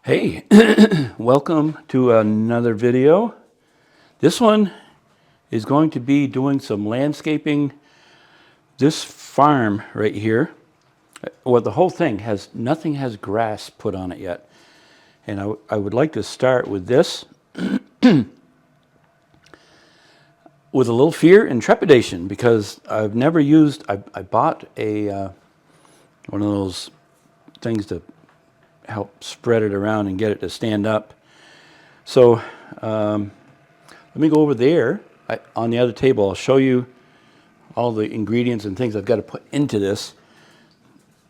Hey, welcome to another video. This one is going to be doing some landscaping. This farm right here, well, the whole thing nothing has grass put on it yet. And I would like to start with this with a little fear and trepidation because I've never used, I bought one of those things to help spread it around and get it to stand up. So let me go over there on the other table. I'll show you all the ingredients and things I've got to put into this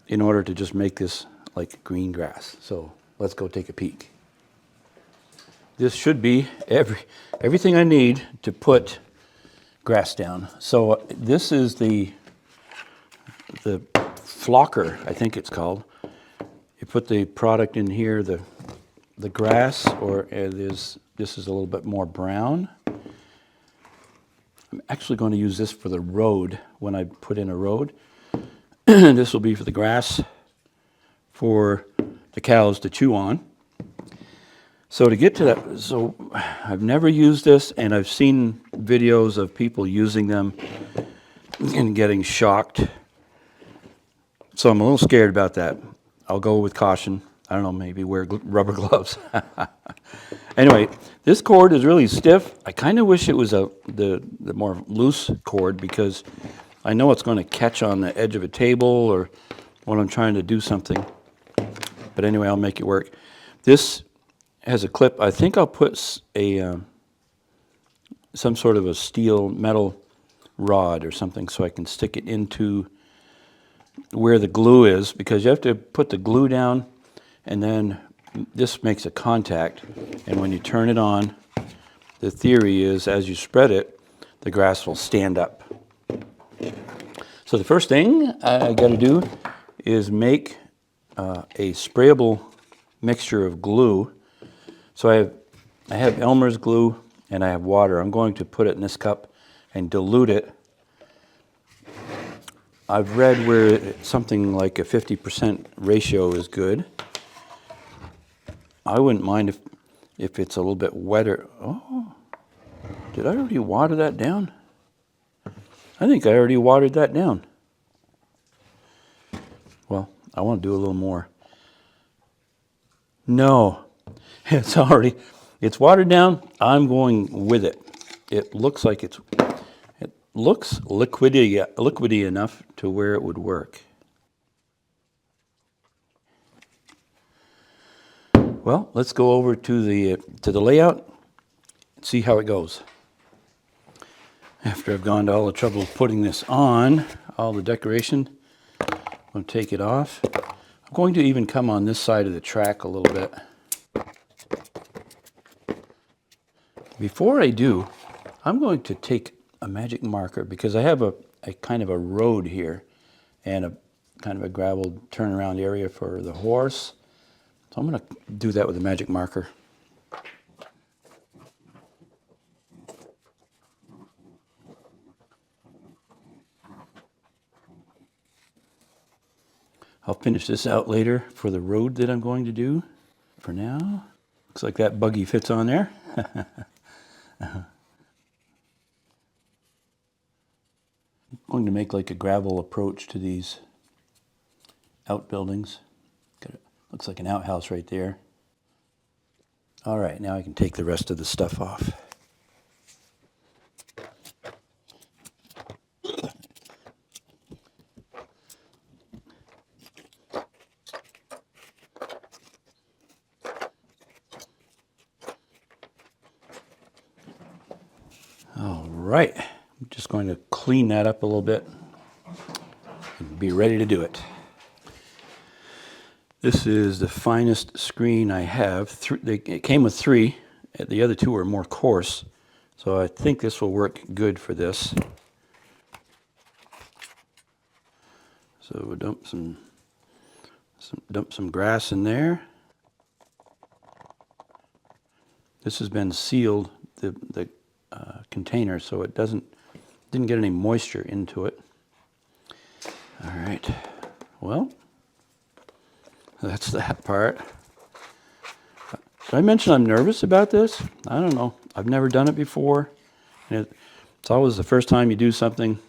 in order to just make this like green grass. So let's go take a peek. This should be everything I need to put grass down. So this is the flocker, I think it's called. You put the product in here, the grass, or this is a little bit more brown. I'm actually going to use this for the road when I put in a road. This will be for the grass for the cows to chew on. So to get to that, so I've never used this, and I've seen videos of people using them and getting shocked. So I'm a little scared about that. I'll go with caution. I don't know, maybe wear rubber gloves. Anyway, this cord is really stiff. I kind of wish it was the more loose cord because I know it's going to catch on the edge of a table or when I'm trying to do something. But anyway, I'll make it work. This has a clip. I think I'll put some sort of a steel metal rod or something so I can stick it into where the glue is, because you have to put the glue down and then this makes a contact, and when you turn it on, the theory is as you spread it, the grass will stand up. So the first thing I got to do is make a sprayable mixture of glue. So I have Elmer's glue and I have water. I'm going to put it in this cup and dilute it. I've read where something like a 50% ratio is good. I wouldn't mind if it's a little bit wetter. Oh, did I already water that down? I think I already watered that down. Well, I want to do a little more. No, it's watered down. I'm going with it. It looks like it looks liquidy enough to where it would work. Well, let's go over to the layout and see how it goes. After I've gone to all the trouble of putting this on, all the decoration, I'm going to take it off. I'm going to even come on this side of the track a little bit. Before I do, I'm going to take a magic marker because I have a kind of a road here and a kind of a gravel turnaround area for the horse. So I'm going to do that with a magic marker. I'll finish this out later for the road that I'm going to do. For now, looks like that buggy fits on there. I'm going to make like a gravel approach to these outbuildings. Looks like an outhouse right there. All right, now I can take the rest of the stuff off. All right, I'm just going to clean that up a little bit and be ready to do it. This is the finest screen I have. It came with 3. The other 2 are more coarse, so I think this will work good for this. So we'll dump some grass in there. This has been sealed, the container, so it didn't get any moisture into it. All right, well, that's that part. Did I mention I'm nervous about this? I don't know. I've never done it before. And it's always the first time you do something,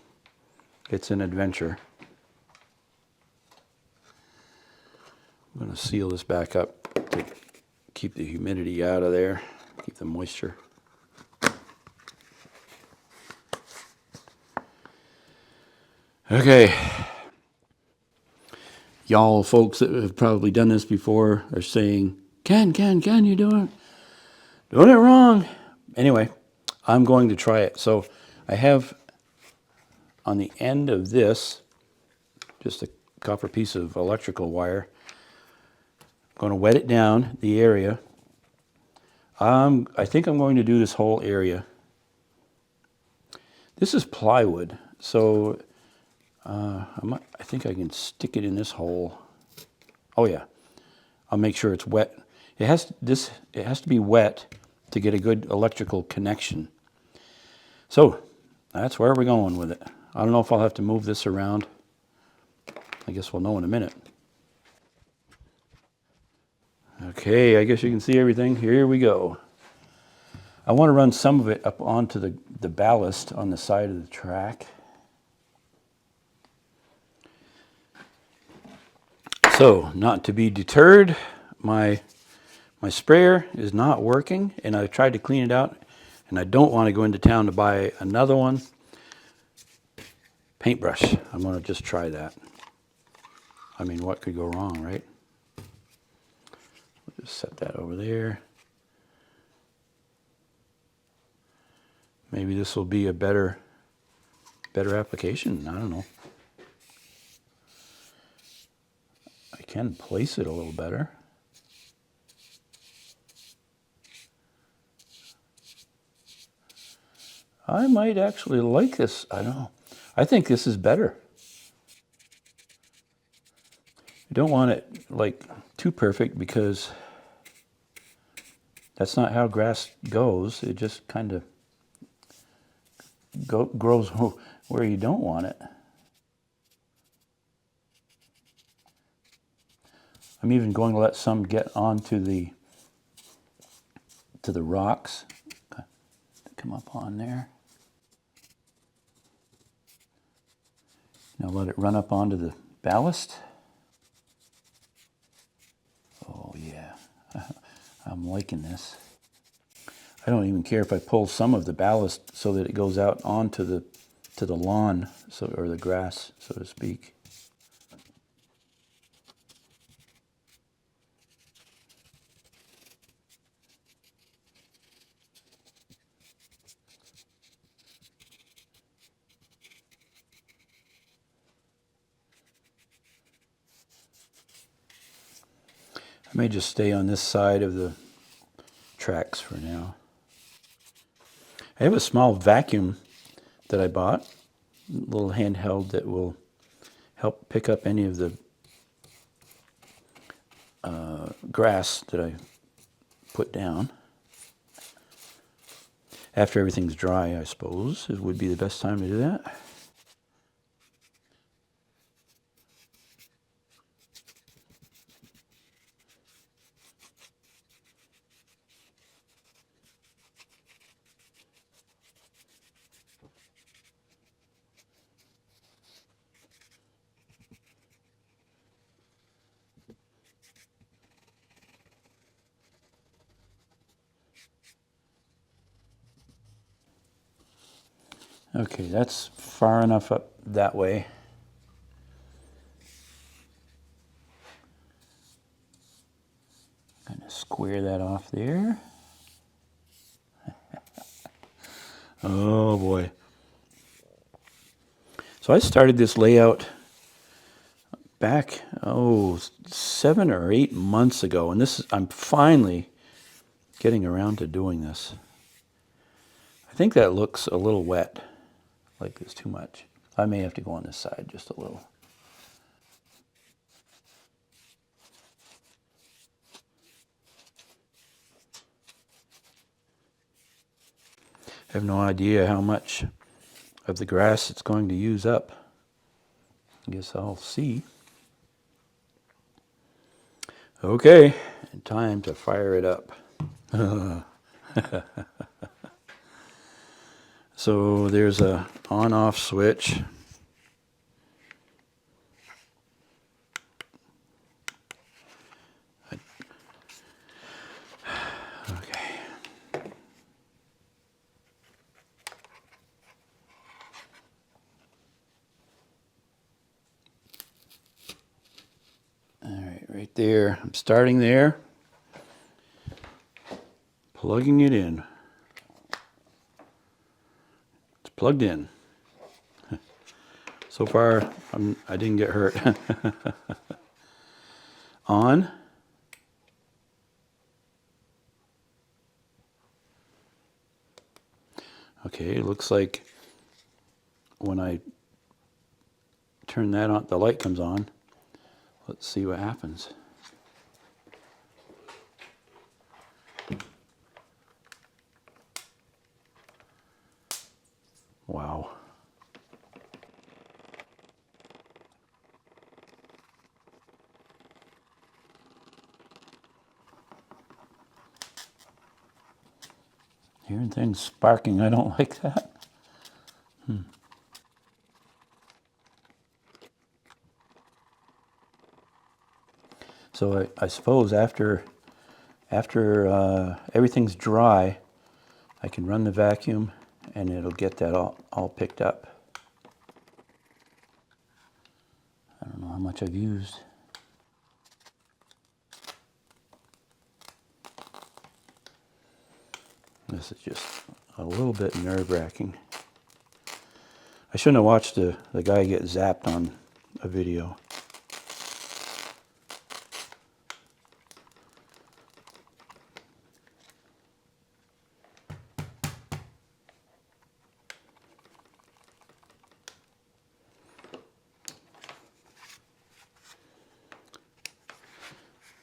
it's an adventure. I'm going to seal this back up to keep the humidity out of there, keep the moisture. Okay. Y'all folks that have probably done this before are saying, Ken, you're doing it wrong. Anyway, I'm going to try it. So I have on the end of this, just a copper piece of electrical wire. I'm going to wet it down, the area. I think I'm going to do this whole area. This is plywood, so I think I can stick it in this hole. Oh yeah, I'll make sure it's wet. It has to be wet to get a good electrical connection. So that's where we're going with it. I don't know if I'll have to move this around. I guess we'll know in a minute. Okay, I guess you can see everything. Here we go. I want to run some of it up onto the ballast on the side of the track. So, not to be deterred, my sprayer is not working, and I tried to clean it out, and I don't want to go into town to buy another one. Paintbrush. I'm going to just try that. I mean, what could go wrong, right? We'll just set that over there. Maybe this will be a better application. I don't know. I can place it a little better. I might actually like this. I don't know. I think this is better. I don't want it like too perfect because that's not how grass goes. It just kind of grows where you don't want it. I'm even going to let some get onto the rocks. Come up on there. Now let it run up onto the ballast. Oh yeah, I'm liking this. I don't even care if I pull some of the ballast so that it goes out onto the lawn, or the grass, so to speak. I may just stay on this side of the tracks for now. I have a small vacuum that I bought, a little handheld that will help pick up any of the grass that I put down. After everything's dry, I suppose, it would be the best time to do that. Okay, that's far enough up that way. I'm going to square that off there. Oh boy. So I started this layout back, 7 or 8 months ago, and I'm finally getting around to doing this. I think that looks a little wet, like there's too much. I may have to go on this side just a little. I have no idea how much of the grass it's going to use up. I guess I'll see. Okay, time to fire it up. So there's a on-off switch. Okay. All right, right there. I'm starting there. Plugging it in. It's plugged in. So far, I didn't get hurt. On. Okay, it looks like when I turn that on, the light comes on. Let's see what happens. Wow. Hearing things sparking, I don't like that. So I suppose after everything's dry, I can run the vacuum and it'll get that all picked up. I don't know how much I've used. This is just a little bit nerve-wracking. I shouldn't have watched the guy get zapped on a video.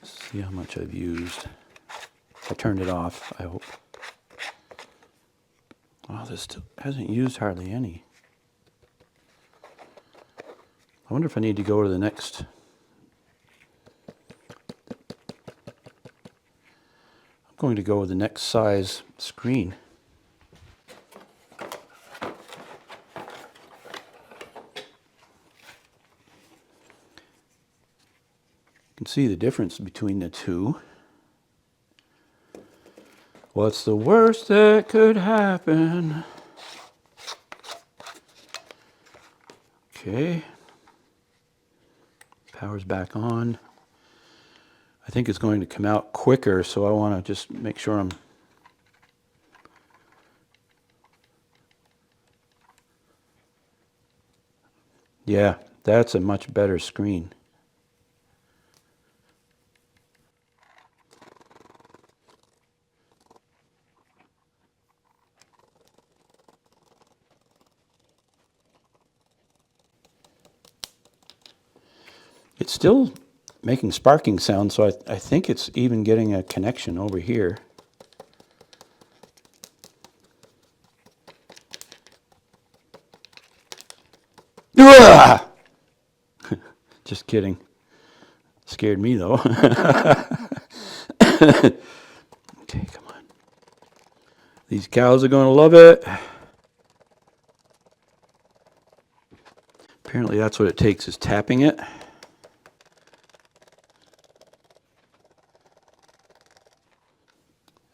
See how much I've used. I turned it off, I hope. Oh, this still hasn't used hardly any. I wonder if I need to go to the next. I'm going to go with the next size screen. You can see the difference between the two. What's the worst that could happen? Okay. Power's back on. I think it's going to come out quicker, so I want to just make sure I'm... Yeah, that's a much better screen. It's still making sparking sound, so I think it's even getting a connection over here. Just kidding. Scared me though. Okay, come on. These cows are going to love it. Apparently that's what it takes, is tapping it.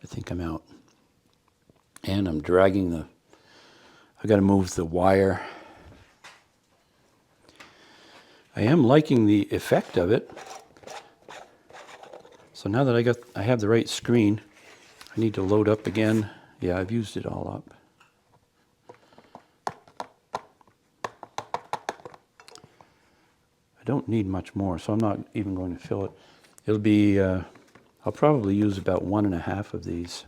I think I'm out. And I'm dragging the... I got to move the wire. I am liking the effect of it. So now that I have the right screen, I need to load up again. Yeah, I've used it all up. I don't need much more, so I'm not even going to fill it. It'll be, I'll probably use about 1.5 of these.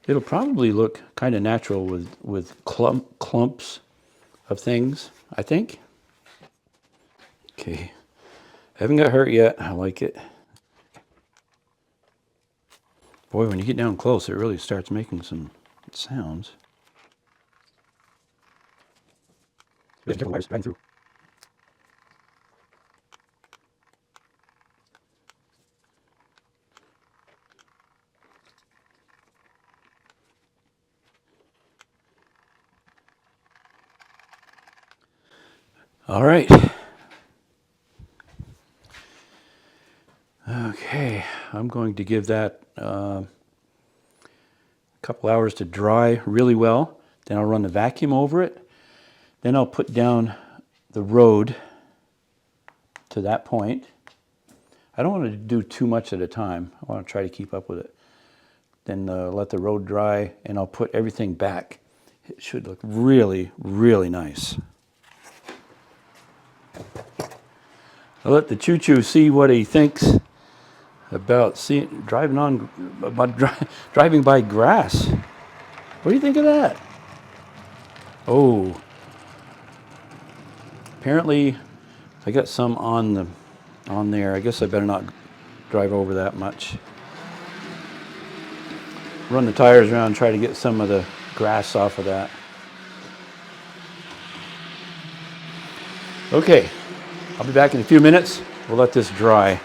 It'll probably look kind of natural with clumps of things, I think. Okay, haven't got hurt yet. I like it. Boy, when you get down close, it really starts making some sounds. All right. Okay, I'm going to give that a couple hours to dry really well. Then I'll run the vacuum over it. Then I'll put down the road to that point. I don't want to do too much at a time. I want to try to keep up with it. Then let the road dry, and I'll put everything back. It should look really, really nice. I'll let the choo-choo see what he thinks about driving by grass. What do you think of that? Oh, apparently I got some on there. I guess I better not drive over that much. Run the tires around, try to get some of the grass off of that. Okay, I'll be back in a few minutes. We'll let this dry.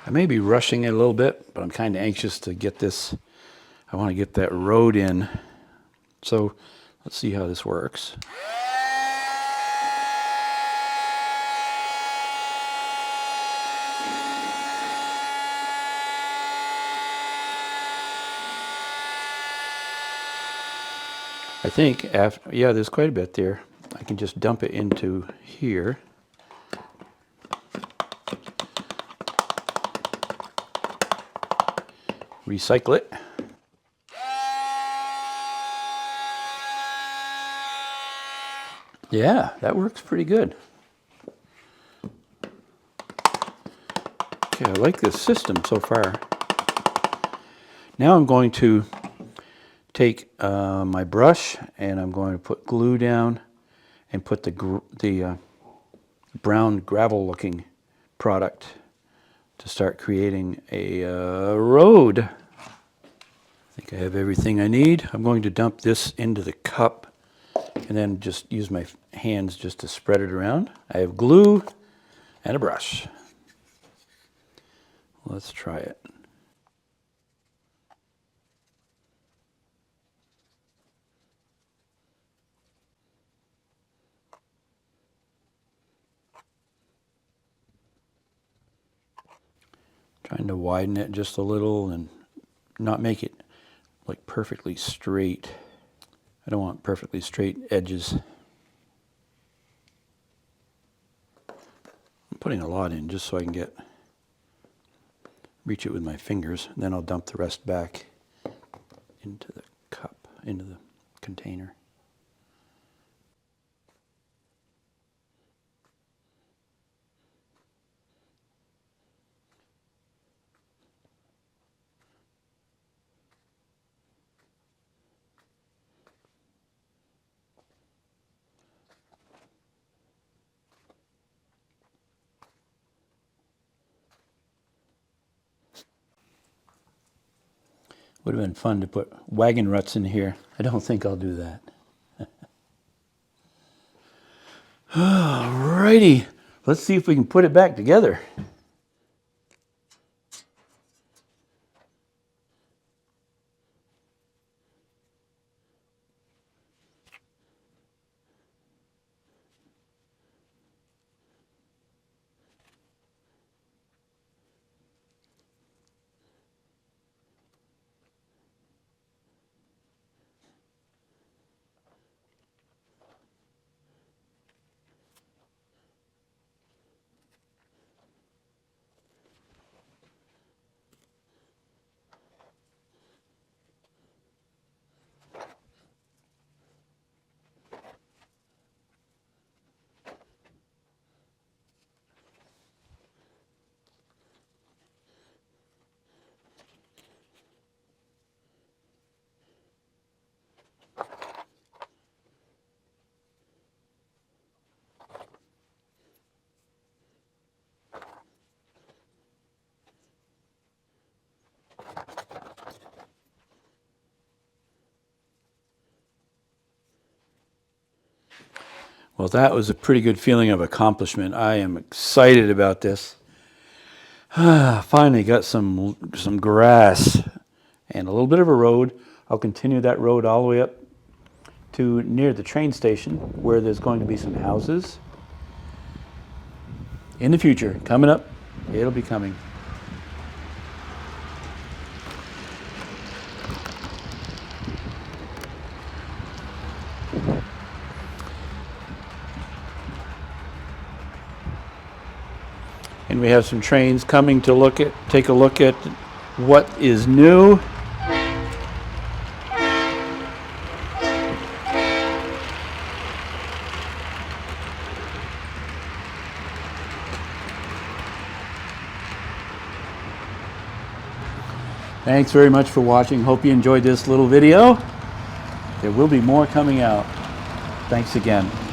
I may be rushing it a little bit, but I'm kind of anxious to get this. I want to get that road in. So let's see how this works. I think yeah, there's quite a bit there. I can just dump it into here. Recycle it. Yeah, that works pretty good. Okay, I like this system so far. Now I'm going to take my brush and I'm going to put glue down and put the brown gravel looking product to start creating a road. I think I have everything I need. I'm going to dump this into the cup and then just use my hands just to spread it around. I have glue and a brush. Let's try it. Trying to widen it just a little and not make it like perfectly straight. I don't want perfectly straight edges. I'm putting a lot in just so I can reach it with my fingers. Then I'll dump the rest back into the cup, into the container. Would have been fun to put wagon ruts in here. I don't think I'll do that. Alrighty, let's see if we can put it back together. Well, that was a pretty good feeling of accomplishment. I am excited about this. Finally got some grass and a little bit of a road. I'll continue that road all the way up to near the train station where there's going to be some houses. In the future, coming up, it'll be coming. And we have some trains coming to take a look at what is new. Thanks very much for watching. Hope you enjoyed this little video. There will be more coming out. Thanks again.